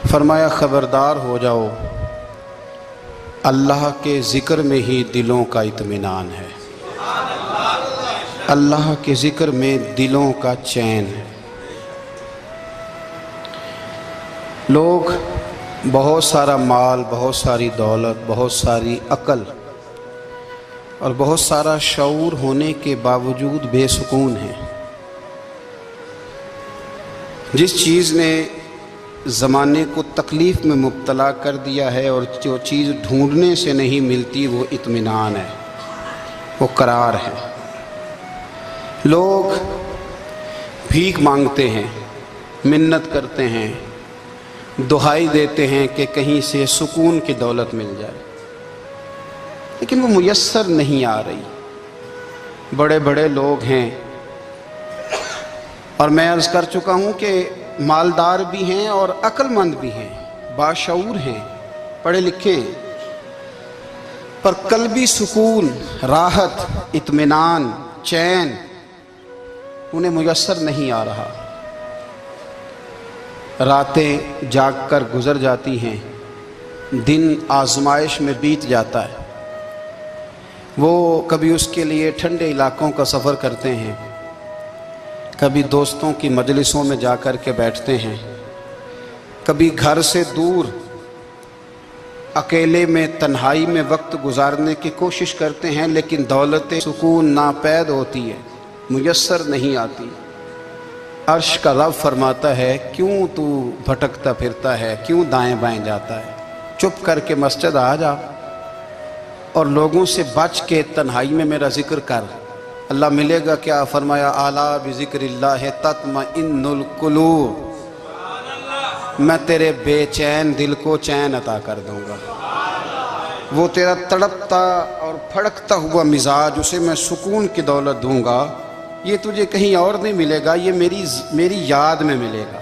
فرمایا خبردار ہو جاؤ، اللہ کے ذکر میں ہی دلوں کا اطمینان ہے، اللہ کے ذکر میں دلوں کا چین ہے۔ لوگ بہت سارا مال، بہت ساری دولت، بہت ساری عقل اور بہت سارا شعور ہونے کے باوجود بے سکون ہیں۔ جس چیز نے زمانے کو تکلیف میں مبتلا کر دیا ہے اور جو چیز ڈھونڈنے سے نہیں ملتی وہ اطمینان ہے، وہ قرار ہے۔ لوگ بھیک مانگتے ہیں، منت کرتے ہیں، دہائی دیتے ہیں کہ کہیں سے سکون کی دولت مل جائے، لیکن وہ میسر نہیں آ رہی۔ بڑے بڑے لوگ ہیں، اور میں عرض کر چکا ہوں کہ مالدار بھی ہیں اور عقل مند بھی ہیں، باشعور ہیں، پڑھے لکھے ہیں، پر قلبی سکون، راحت، اطمینان، چین انہیں میسر نہیں آ رہا۔ راتیں جاگ کر گزر جاتی ہیں، دن آزمائش میں بیت جاتا ہے۔ وہ کبھی اس کے لیے ٹھنڈے علاقوں کا سفر کرتے ہیں، کبھی دوستوں کی مجلسوں میں جا کر کے بیٹھتے ہیں، کبھی گھر سے دور اکیلے میں تنہائی میں وقت گزارنے کی کوشش کرتے ہیں، لیکن دولت سکون ناپید ہوتی ہے، میسر نہیں آتی۔ عرش کا رب فرماتا ہے، کیوں تو بھٹکتا پھرتا ہے، کیوں دائیں بائیں جاتا ہے؟ چپ کر کے مسجد آ جا اور لوگوں سے بچ کے تنہائی میں میرا ذکر کر۔ اللہ ملے گا کیا؟ فرمایا اعلیٰ بذکر اللہ تطمئن القلوب، میں تیرے بے چین دل کو چین عطا کر دوں گا۔ وہ تیرا تڑپتا اور پھڑکتا ہوا مزاج، اسے میں سکون کی دولت دوں گا۔ یہ تجھے کہیں اور نہیں ملے گا، یہ میری یاد میں ملے گا۔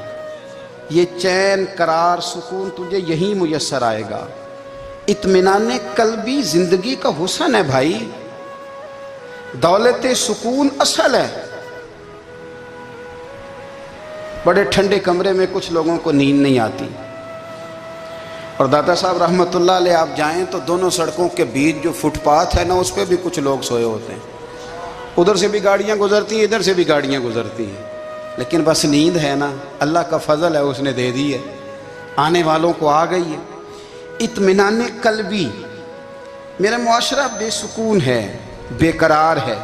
یہ چین، قرار، سکون تجھے یہیں میسر آئے گا۔ اطمینان قلبی زندگی کا حسن ہے بھائی، دولت سکون اصل ہے۔ بڑے ٹھنڈے کمرے میں کچھ لوگوں کو نیند نہیں آتی، اور داتا صاحب رحمۃ اللہ علیہ آپ جائیں تو دونوں سڑکوں کے بیچ جو فٹ پاتھ ہے نا، اس پہ بھی کچھ لوگ سوئے ہوتے ہیں۔ ادھر سے بھی گاڑیاں گزرتی ہیں، ادھر سے بھی گاڑیاں گزرتی ہیں، لیکن بس نیند ہے نا، اللہ کا فضل ہے، اس نے دے دی ہے، آنے والوں کو آ گئی ہے۔ اطمینان قلبی، میرا معاشرہ بے سکون ہے، بے قرار ہے۔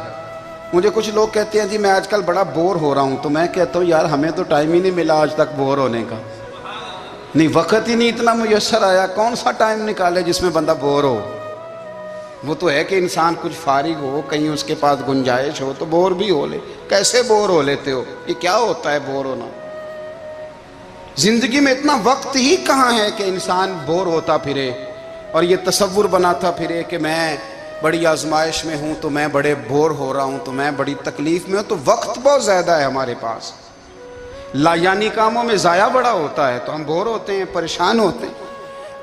مجھے کچھ لوگ کہتے ہیں جی میں آج کل بڑا بور ہو رہا ہوں، تو میں کہتا ہوں یار ہمیں تو ٹائم ہی نہیں ملا آج تک بور ہونے کا، نہیں وقت ہی نہیں اتنا میسر آیا۔ کون سا ٹائم نکالے جس میں بندہ بور ہو؟ وہ تو ہے کہ انسان کچھ فارغ ہو، کہیں اس کے پاس گنجائش ہو تو بور بھی ہو لے۔ کیسے بور ہو لیتے ہو؟ یہ کیا ہوتا ہے بور ہونا؟ زندگی میں اتنا وقت ہی کہاں ہے کہ انسان بور ہوتا پھرے اور یہ تصور بناتا پھرے کہ میں بڑی آزمائش میں ہوں، تو میں بڑے بور ہو رہا ہوں، تو میں بڑی تکلیف میں ہوں۔ تو وقت بہت زیادہ ہے ہمارے پاس، لا یعنی کاموں میں ضائع بڑا ہوتا ہے، تو ہم بور ہوتے ہیں، پریشان ہوتے ہیں۔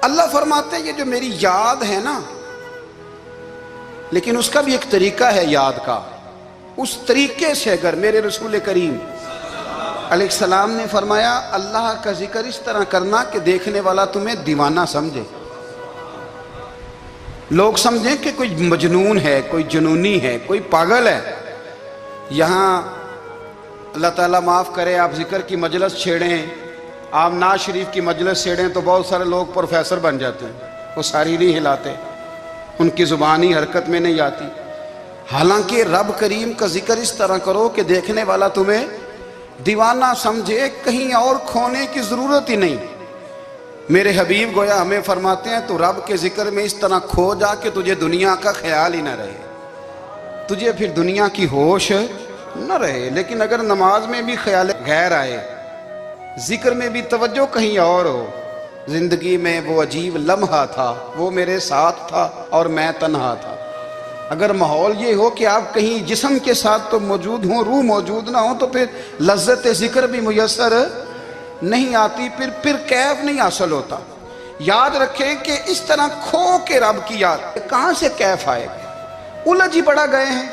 اللہ فرماتے ہیں یہ جو میری یاد ہے نا، لیکن اس کا بھی ایک طریقہ ہے یاد کا، اس طریقے سے اگر میرے رسول کریم علیہ السلام نے فرمایا اللہ کا ذکر اس طرح کرنا کہ دیکھنے والا تمہیں دیوانہ سمجھے، لوگ سمجھیں کہ کوئی مجنون ہے، کوئی جنونی ہے، کوئی پاگل ہے۔ یہاں اللہ تعالیٰ معاف کرے، آپ ذکر کی مجلس چھیڑیں، آپ نعت شریف کی مجلس چھیڑیں تو بہت سارے لوگ پروفیسر بن جاتے ہیں، وہ ساری نہیں ہلاتے، ان کی زبانی حرکت میں نہیں آتی۔ حالانکہ رب کریم کا ذکر اس طرح کرو کہ دیکھنے والا تمہیں دیوانہ سمجھے، کہیں اور کھونے کی ضرورت ہی نہیں۔ میرے حبیب گویا ہمیں فرماتے ہیں تو رب کے ذکر میں اس طرح کھو جا کہ تجھے دنیا کا خیال ہی نہ رہے، تجھے پھر دنیا کی ہوش نہ رہے۔ لیکن اگر نماز میں بھی خیال غیر آئے، ذکر میں بھی توجہ کہیں اور ہو، زندگی میں وہ عجیب لمحہ تھا، وہ میرے ساتھ تھا اور میں تنہا تھا۔ اگر ماحول یہ ہو کہ آپ کہیں جسم کے ساتھ تو موجود ہوں، روح موجود نہ ہو، تو پھر لذت ذکر بھی میسر نہیں آتی، پھر کیف نہیں حاصل ہوتا۔ یاد رکھیں کہ اس طرح کھو کے رب کی یاد کہاں سے کیف آئے گا؟ الجھ ہی پڑا گئے ہیں۔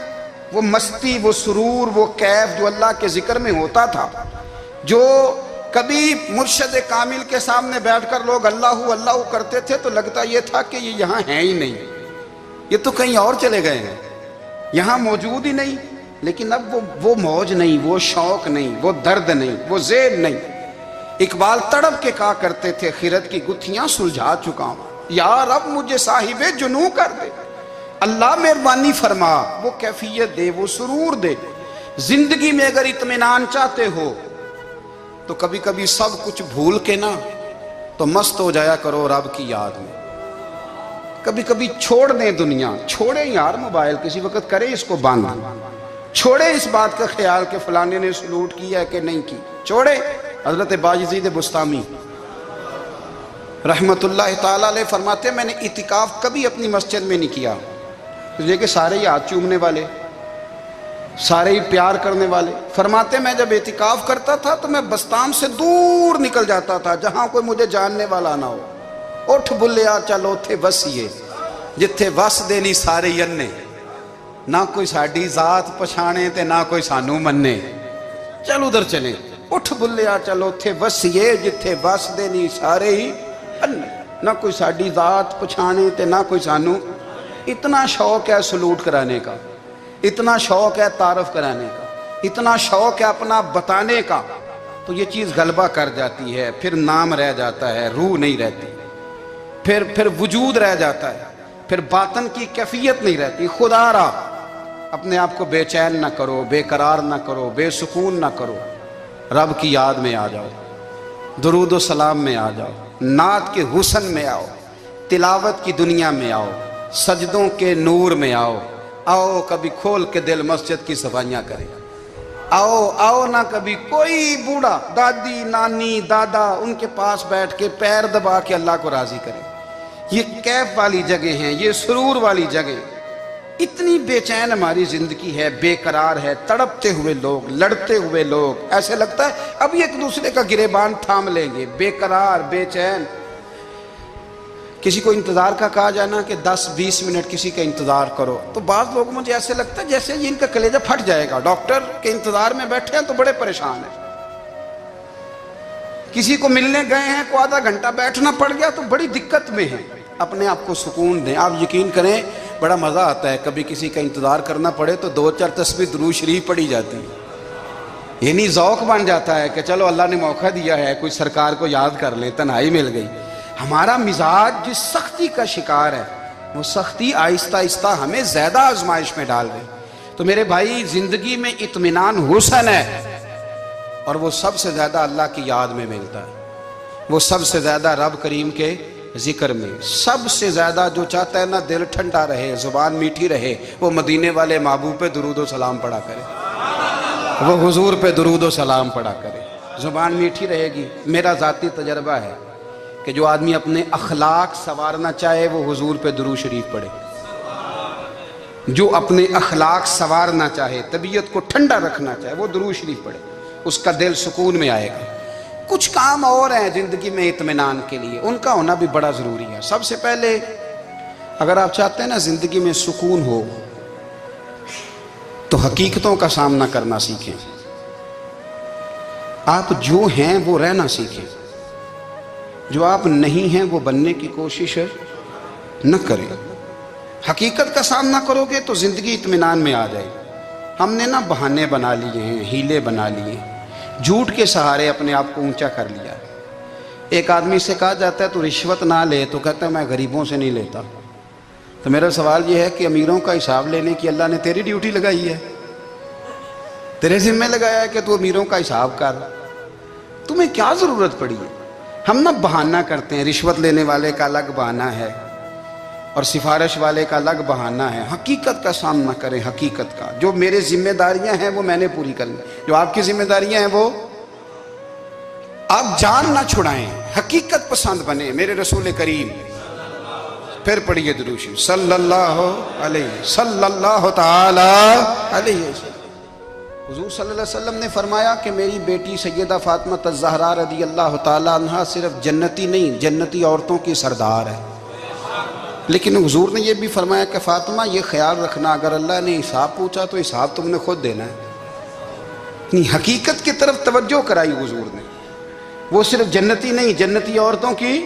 وہ مستی، وہ سرور، وہ کیف جو اللہ کے ذکر میں ہوتا تھا، جو کبھی مرشد کامل کے سامنے بیٹھ کر لوگ اللہ اللہ کرتے تھے تو لگتا یہ تھا کہ یہ یہاں ہیں ہی نہیں، یہ تو کہیں اور چلے گئے ہیں، یہاں موجود ہی نہیں۔ لیکن اب وہ موج نہیں، وہ شوق نہیں، وہ درد نہیں، وہ ذیل نہیں۔ اقبال تڑپ کے کہا کرتے تھے خرد کی گتھیاں سلجھا چکا ہوں، یا رب مجھے صاحب جنوں کر دے، اللہ مہربانی فرما، وہ کیفیت دے، وہ سرور دے۔ زندگی میں اگر اطمینان چاہتے ہو تو کبھی کبھی سب کچھ بھول کے نا تو مست ہو جایا کرو رب کی یاد میں۔ کبھی کبھی چھوڑ دیں دنیا، چھوڑیں یار موبائل، کسی وقت کریں اس کو بند، چھوڑیں اس بات کا خیال کہ فلانے نے سلوٹ کیا ہے کہ نہیں کی، چھوڑیں۔ حضرت باجزید بستامی رحمت اللہ تعالیٰ علیہ فرماتے ہیں میں نے اعتکاف کبھی اپنی مسجد میں نہیں کیا، اس لیے کہ سارے ہی ہاتھ چومنے والے، سارے ہی پیار کرنے والے۔ فرماتے میں جب اعتکاف کرتا تھا تو میں بستام سے دور نکل جاتا تھا جہاں کوئی مجھے جاننے والا نہ ہو۔ اٹھ بلیا چلو تھے وسیے جتھے وس دے نہیں سارے ینے، نہ کوئی ساڈی ذات پچھانے تے نہ کوئی سانو مننے، چل ادھر چلیں۔ اٹھ بلیا چلو تھے وسیے جتھے وس دے نہیں سارے ہی انے، نہ کوئی ساڈی ذات پچھانے تے نہ کوئی سانو۔ اتنا شوق ہے سلوٹ کرانے کا، اتنا شوق ہے تعارف کرانے کا، اتنا شوق ہے اپنا بتانے کا، تو یہ چیز غلبہ کر جاتی ہے، پھر نام رہ جاتا ہے، روح نہیں رہتی، پھر وجود رہ جاتا ہے، پھر باطن کی کیفیت نہیں رہتی۔ خدا را اپنے آپ کو بے چین نہ کرو، بے قرار نہ کرو، بے سکون نہ کرو، رب کی یاد میں آ جاؤ، درود و سلام میں آ جاؤ، نعت کے حسن میں آؤ، تلاوت کی دنیا میں آؤ، سجدوں کے نور میں آؤ۔ آؤ کبھی کھول کے دل مسجد کی صفائیاں کریں، آؤ نہ کبھی کوئی بوڑھا دادی نانی دادا ان کے پاس بیٹھ کے پیر دبا کے اللہ کو راضی کریں۔ یہ کیف والی جگہ ہیں، یہ سرور والی جگہ۔ اتنی بے چین ہماری زندگی ہے، بے قرار ہے، تڑپتے ہوئے لوگ، لڑتے ہوئے لوگ، ایسے لگتا ہے اب یہ ایک دوسرے کا گریبان تھام لیں گے، بے قرار بے چین۔ کسی کو انتظار کا کہا جانا کہ 10-20 منٹ کسی کا انتظار کرو تو بعض لوگ مجھے ایسے لگتا ہے جیسے ان کا کلیجہ پھٹ جائے گا، ڈاکٹر کے انتظار میں بیٹھے ہیں تو بڑے پریشان ہیں۔ کسی کو ملنے گئے ہیں کو آدھا گھنٹہ بیٹھنا پڑ گیا تو بڑی دقت میں ہیں۔ اپنے آپ کو سکون دیں۔ آپ یقین کریں بڑا مزہ آتا ہے، کبھی کسی کا انتظار کرنا پڑے تو 2-4 تسبیح درود شریف پڑھی جاتی ہے، یعنی ذوق بن جاتا ہے کہ چلو اللہ نے موقع دیا ہے، کوئی سرکار کو یاد کر لیں، تنہائی مل گئی۔ ہمارا مزاج جس سختی کا شکار ہے وہ سختی آہستہ آہستہ ہمیں زیادہ آزمائش میں ڈال رہی۔ تو میرے بھائی زندگی میں اطمینان حسن ہے، اور وہ سب سے زیادہ اللہ کی یاد میں ملتا ہے، وہ سب سے زیادہ رب کریم کے ذکر میں۔ سب سے زیادہ جو چاہتا ہے نا دل ٹھنڈا رہے، زبان میٹھی رہے، وہ مدینے والے محبوب پہ درود و سلام پڑھا کرے، وہ حضور پہ درود و سلام پڑھا کرے، زبان میٹھی رہے گی۔ میرا ذاتی تجربہ ہے کہ جو آدمی اپنے اخلاق سنوارنا چاہے وہ حضور پہ درود شریف پڑھے، جو اپنے اخلاق سنوارنا چاہے، طبیعت کو ٹھنڈا رکھنا چاہے، وہ درود شریف پڑھے، اس کا دل سکون میں آئے گا۔ کچھ کام اور ہیں زندگی میں اطمینان کے لیے، ان کا ہونا بھی بڑا ضروری ہے۔ سب سے پہلے اگر آپ چاہتے ہیں نا زندگی میں سکون ہو تو حقیقتوں کا سامنا کرنا سیکھیں۔ آپ جو ہیں وہ رہنا سیکھیں، جو آپ نہیں ہیں وہ بننے کی کوشش نہ کریں۔ حقیقت کا سامنا کرو گے تو زندگی اطمینان میں آ جائے گی۔ ہم نے نا بہانے بنا لیے ہیں، ہیلے بنا لیے ہیں، جھوٹ کے سہارے اپنے آپ کو اونچا کر لیا۔ ایک آدمی سے کہا جاتا ہے تو رشوت نہ لے، تو کہتا ہے میں غریبوں سے نہیں لیتا۔ تو میرا سوال یہ ہے کہ امیروں کا حساب لینے کی اللہ نے تیری ڈیوٹی لگائی ہے، تیرے ذمہ لگایا ہے کہ تو امیروں کا حساب کر، تمہیں کیا ضرورت پڑی ہے؟ ہم نہ بہانہ کرتے ہیں، رشوت لینے والے کا الگ بہانہ ہے اور سفارش والے کا الگ بہانہ ہے۔ حقیقت کا سامنا کریں، حقیقت کا۔ جو میرے ذمہ داریاں ہیں وہ میں نے پوری کرنی، جو آپ کی ذمہ داریاں ہیں وہ آپ جان نہ چھڑائیں، حقیقت پسند بنیں۔ میرے رسول کریم، پھر پڑھیے درود شریف صلی اللہ تعالی علیہ وسلم۔ حضور صلی اللہ علیہ وسلم نے فرمایا کہ میری بیٹی سیدہ فاطمہ الزہرا رضی اللہ تعالی عنہا صرف جنتی نہیں، جنتی عورتوں کی سردار ہے۔ لیکن حضور نے یہ بھی فرمایا کہ فاطمہ یہ خیال رکھنا اگر اللہ نے حساب پوچھا تو حساب تم نے خود دینا ہے۔ حقیقت کی طرف توجہ کرائی حضور نے۔ وہ صرف جنتی نہیں، جنتی عورتوں کی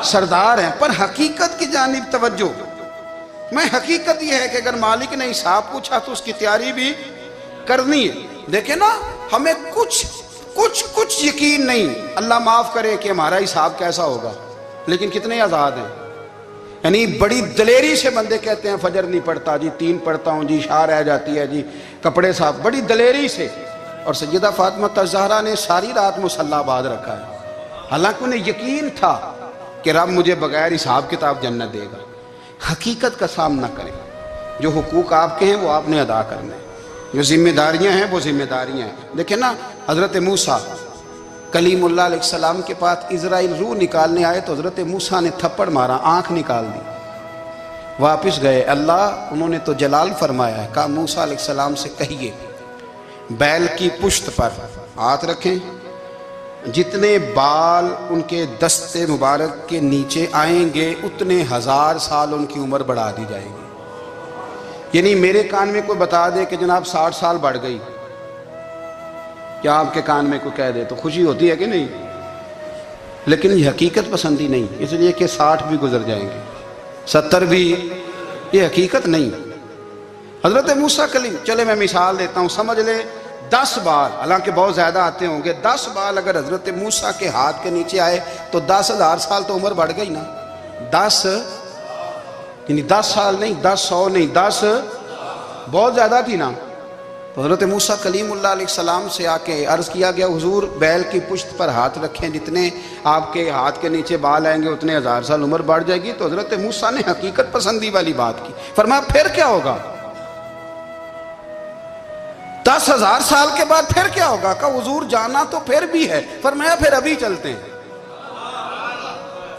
سردار ہیں، پر حقیقت کی جانب توجہ۔ میں حقیقت یہ ہے کہ اگر مالک نے حساب پوچھا تو اس کی تیاری بھی کرنی ہے۔ دیکھیں نا، ہمیں کچھ یقین نہیں، اللہ معاف کرے کہ ہمارا حساب کیسا ہوگا، لیکن کتنے آزاد ہیں۔ یعنی بڑی دلیری سے بندے کہتے ہیں فجر نہیں پڑھتا جی، 3 پڑھتا ہوں جی، شاہ رہ جاتی ہے جی، کپڑے صاف، بڑی دلیری سے۔ اور سیدہ فاطمہ الزہرا نے ساری رات مصلی آباد رکھا ہے، حالانکہ انہیں یقین تھا کہ رب مجھے بغیر حساب کتاب جنت دے گا۔ حقیقت کا سامنا کریں، جو حقوق آپ کے ہیں وہ آپ نے ادا کرنے ہیں، جو ذمہ داریاں ہیں وہ ذمہ داریاں ہیں۔ دیکھیں نا، حضرت موسیٰ کلیم اللہ علیہ السلام کے پاس اسرائیل روح نکالنے آئے تو حضرت موسیٰ نے تھپڑ مارا، آنکھ نکال دی، واپس گئے۔ اللہ انہوں نے تو جلال فرمایا ہے، کہا موسیٰ علیہ السلام سے کہیے بیل کی پشت پر ہاتھ رکھیں، جتنے بال ان کے دستے مبارک کے نیچے آئیں گے اتنے 1000 سال ان کی عمر بڑھا دی جائے گی۔ یعنی میرے کان میں کوئی بتا دے کہ جناب 60 سال بڑھ گئی، کیا آپ کے کان میں کوئی کہہ دے تو خوشی ہوتی ہے کہ نہیں؟ لیکن یہ حقیقت پسندی نہیں، اس لیے کہ 60 بھی گزر جائیں گے، 70 بھی، یہ حقیقت نہیں۔ حضرت موسیٰ کلیم، چلے میں مثال دیتا ہوں، سمجھ لے 10 بال، حالانکہ بہت زیادہ آتے ہوں گے، 10 بال اگر حضرت موسیٰ کے ہاتھ کے نیچے آئے تو 10,000 سال تو عمر بڑھ گئی نا۔ 10 یعنی 10 سال نہیں، 10 100 نہیں، 10 بہت زیادہ تھی نا۔ تو حضرت موسیٰ کلیم اللہ علیہ السلام سے آ کے عرض کیا گیا، حضور بیل کی پشت پر ہاتھ رکھیں، جتنے آپ کے ہاتھ کے نیچے بال آئیں گے اتنے 1000 سال عمر بڑھ جائے گی۔ تو حضرت موسیٰ نے حقیقت پسندی والی بات کی، فرمایا پھر کیا ہوگا؟ 10,000 سال کے بعد پھر کیا ہوگا؟ کہا حضور جانا تو پھر بھی ہے، فرمایا پھر ابھی چلتے ہیں۔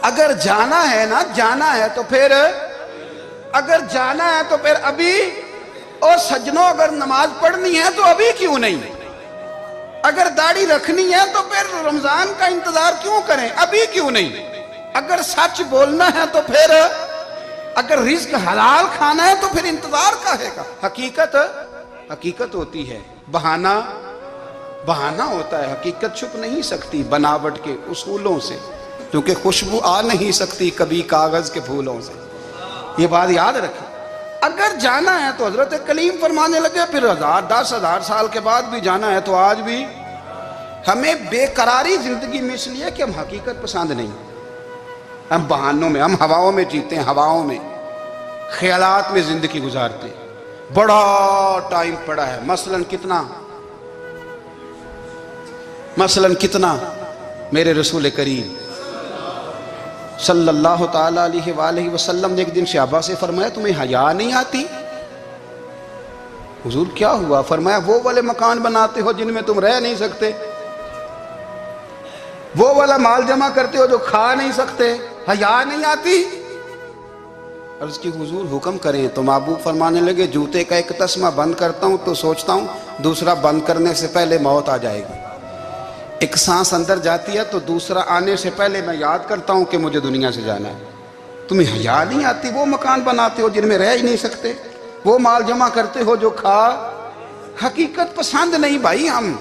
اگر جانا ہے نا، جانا ہے تو پھر، اگر جانا ہے تو پھر ابھی۔ اور سجنوں، اگر نماز پڑھنی ہے تو ابھی کیوں نہیں؟ اگر داڑھی رکھنی ہے تو پھر رمضان کا انتظار کیوں کریں، ابھی کیوں نہیں؟ اگر سچ بولنا ہے تو پھر، اگر رزق حلال کھانا ہے تو پھر انتظار کا ہے گا۔ حقیقت ہوتی ہے، بہانہ ہوتا ہے، حقیقت چھپ نہیں سکتی بناوٹ کے اصولوں سے، کیونکہ خوشبو آ نہیں سکتی کبھی کاغذ کے پھولوں سے۔ یہ بات یاد رکھیں، اگر جانا ہے تو حضرت کلیم فرمانے لگے پھر 10,000 سال کے بعد بھی جانا ہے تو آج بھی۔ ہمیں بے قراری زندگی میں اس لیے کہ ہم حقیقت پسند نہیں، ہم بہانوں میں، ہم ہواؤں میں جیتے ہیں، ہواؤں میں، خیالات میں زندگی گزارتے ہیں۔ بڑا ٹائم پڑا ہے، مثلاً کتنا میرے رسول کریم صلی اللہ تعالیٰ علیہ وآلہ وسلم نے ایک دن صحابہ سے فرمایا تمہیں حیا نہیں آتی؟ حضور کیا ہوا؟ فرمایا وہ والے مکان بناتے ہو جن میں تم رہ نہیں سکتے، وہ والا مال جمع کرتے ہو جو کھا نہیں سکتے، حیا نہیں آتی؟ عرض کی حضور حکم کریں تو محبوب فرمانے لگے جوتے کا ایک تسمہ بند کرتا ہوں تو سوچتا ہوں دوسرا بند کرنے سے پہلے موت آ جائے گی، ایک سانس اندر جاتی ہے تو دوسرا آنے سے پہلے میں یاد کرتا ہوں کہ مجھے دنیا سے جانا ہے۔ تمہیں حیا نہیں آتی؟ وہ مکان بناتے ہو جن میں رہ ہی نہیں سکتے، وہ مال جمع کرتے ہو جو کھا۔ حقیقت پسند نہیں بھائی ہم۔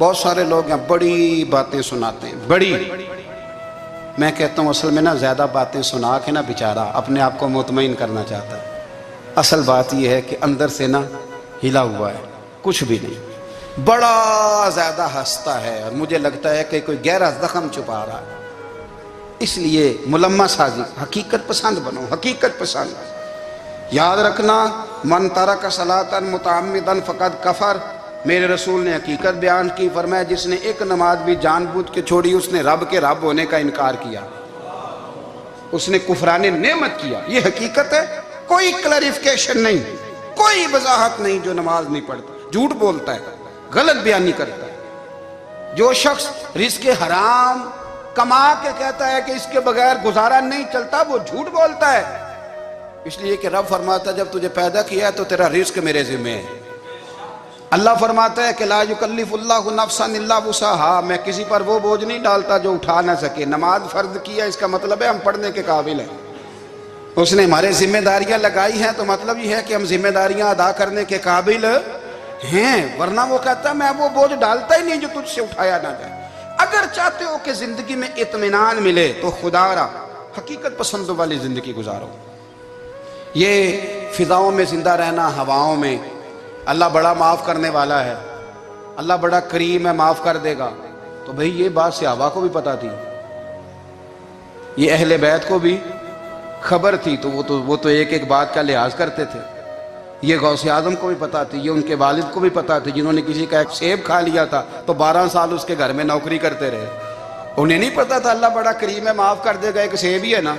بہت سارے لوگ ہیں بڑی باتیں سناتے ہیں، بڑی، میں کہتا ہوں اصل میں نا زیادہ باتیں سنا کے نا بیچارہ اپنے آپ کو مطمئن کرنا چاہتا ہے، اصل بات یہ ہے کہ اندر سے نا ہلا ہوا ہے، کچھ بھی نہیں، بڑا زیادہ ہنستا ہے اور مجھے لگتا ہے کہ کوئی گہرا زخم چھپا رہا ہے۔ اس لیے ملمہ سازی، حقیقت پسند بنو، حقیقت پسند۔ یاد رکھنا من ترک صلاۃ متعمدا فقد کفر، میرے رسول نے حقیقت بیان کی، فرمایا جس نے ایک نماز بھی جان بوجھ کے چھوڑی اس نے رب کے رب ہونے کا انکار کیا، اس نے کفران نعمت کیا۔ یہ حقیقت ہے، کوئی کلیریفیکیشن نہیں، کوئی وضاحت نہیں۔ جو نماز نہیں پڑھتا، جھوٹ بولتا ہے، غلط بیانی کرتا ہے، جو شخص رزق حرام کما کے کہتا ہے کہ اس کے بغیر گزارا نہیں چلتا، وہ جھوٹ بولتا ہے۔ اس لیے کہ رب فرماتا ہے جب تجھے پیدا کیا ہے تو تیرا رزق میرے ذمہ ہے۔ اللہ فرماتا ہے کہ لا یکلف اللہ نفسا الا وسعہا، میں کسی پر وہ بوجھ نہیں ڈالتا جو اٹھا نہ سکے۔ نماز فرض کیا اس کا مطلب ہے ہم پڑھنے کے قابل ہیں، اس نے ہمارے ذمہ داریاں لگائی ہیں تو مطلب یہ ہے کہ ہم ذمہ داریاں ادا کرنے کے قابل ہیں، ورنہ وہ کہتا ہے میں وہ بوجھ ڈالتا ہی نہیں جو تجھ سے اٹھایا نہ جائے۔ اگر چاہتے ہو کہ زندگی میں اطمینان ملے تو خدا را حقیقت پسندوں والی زندگی گزارو. یہ فضاؤں میں زندہ رہنا، ہواؤں میں، اللہ بڑا معاف کرنے والا ہے، اللہ بڑا کریم ہے، معاف کر دے گا، تو بھئی یہ بات صحابہ کو بھی پتا تھی، یہ اہل بیت کو بھی خبر تھی، تو وہ تو ایک ایک بات کا لحاظ کرتے تھے. یہ غوث اعظم کو بھی پتا تھی، یہ ان کے والد کو بھی پتا تھی، جنہوں نے کسی کا ایک سیب کھا لیا تھا تو 12 سال اس کے گھر میں نوکری کرتے رہے. انہیں نہیں پتا تھا اللہ بڑا کریم ہے، معاف کر دے گا، ایک سیب ہی ہے نا.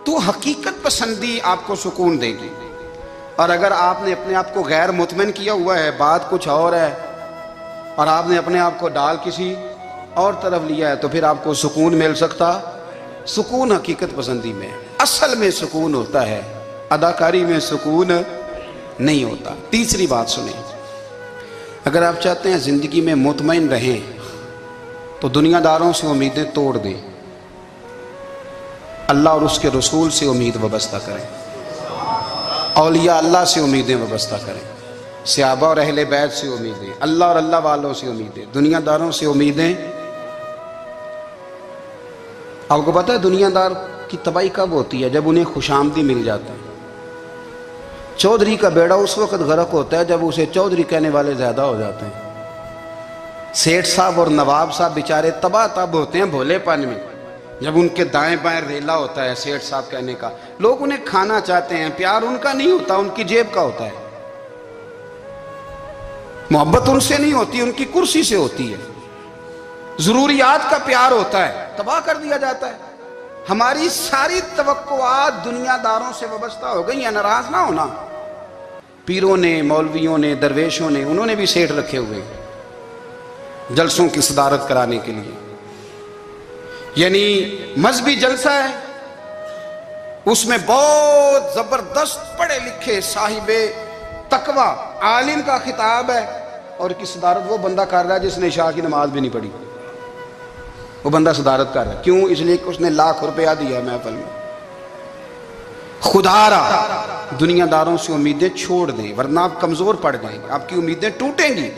تو حقیقت پسندی آپ کو سکون دے گی. اور اگر آپ نے اپنے آپ کو غیر مطمئن کیا ہوا ہے، بات کچھ اور ہے، اور آپ نے اپنے آپ کو ڈال کسی اور طرف لیا ہے، تو پھر آپ کو سکون مل سکتا؟ سکون حقیقت پسندی میں، اصل میں سکون ہوتا ہے، اداکاری میں سکون نہیں ہوتا. تیسری بات سنیں، اگر آپ چاہتے ہیں زندگی میں مطمئن رہیں تو دنیا داروں سے امیدیں توڑ دیں، اللہ اور اس کے رسول سے امید وابستہ کریں، اولیاء اللہ سے امیدیں وابستہ کریں، صحابہ اور اہل بیت سے امیدیں، اللہ اور اللہ والوں سے امیدیں، دنیا داروں سے امیدیں. آپ کو پتہ ہے دنیا دار کی تباہی کب ہوتی ہے؟ جب انہیں خوش آمدی مل جاتا ہے. چودھری کا بیڑا اس وقت غرق ہوتا ہے جب اسے چودھری کہنے والے زیادہ ہو جاتے ہیں. سیٹھ صاحب اور نواب صاحب بیچارے تباہ تب ہوتے ہیں بھولے پن میں، جب ان کے دائیں بائیں ریلا ہوتا ہے سیٹھ صاحب کہنے کا. لوگ انہیں کھانا چاہتے ہیں، پیار ان کا نہیں ہوتا، ان کی جیب کا ہوتا ہے. محبت ان سے نہیں ہوتی، ان کی کرسی سے ہوتی ہے. ضروریات کا پیار ہوتا ہے، تباہ کر دیا جاتا ہے. ہماری ساری توقعات دنیا داروں سے وابستہ ہو گئی ہیں. ناراض نہ ہونا، پیروں نے، مولویوں نے، درویشوں نے، انہوں نے بھی سیٹ رکھے ہوئے جلسوں کی صدارت کرانے کے لیے. یعنی مذہبی جلسہ ہے، اس میں بہت زبردست پڑھے لکھے صاحب تقوی عالم کا خطاب ہے، اور کی صدارت وہ بندہ کر رہا ہے جس نے عشاء کی نماز بھی نہیں پڑھی. وہ بندہ صدارت کر رہا ہے، کیوں؟ اس لیے کہ اس نے ₹1,00,000 دیا محفل میں. خدا را دنیا داروں سے امیدیں چھوڑ دیں، ورنہ آپ کمزور پڑ جائیں گے، آپ کی امیدیں ٹوٹیں گی.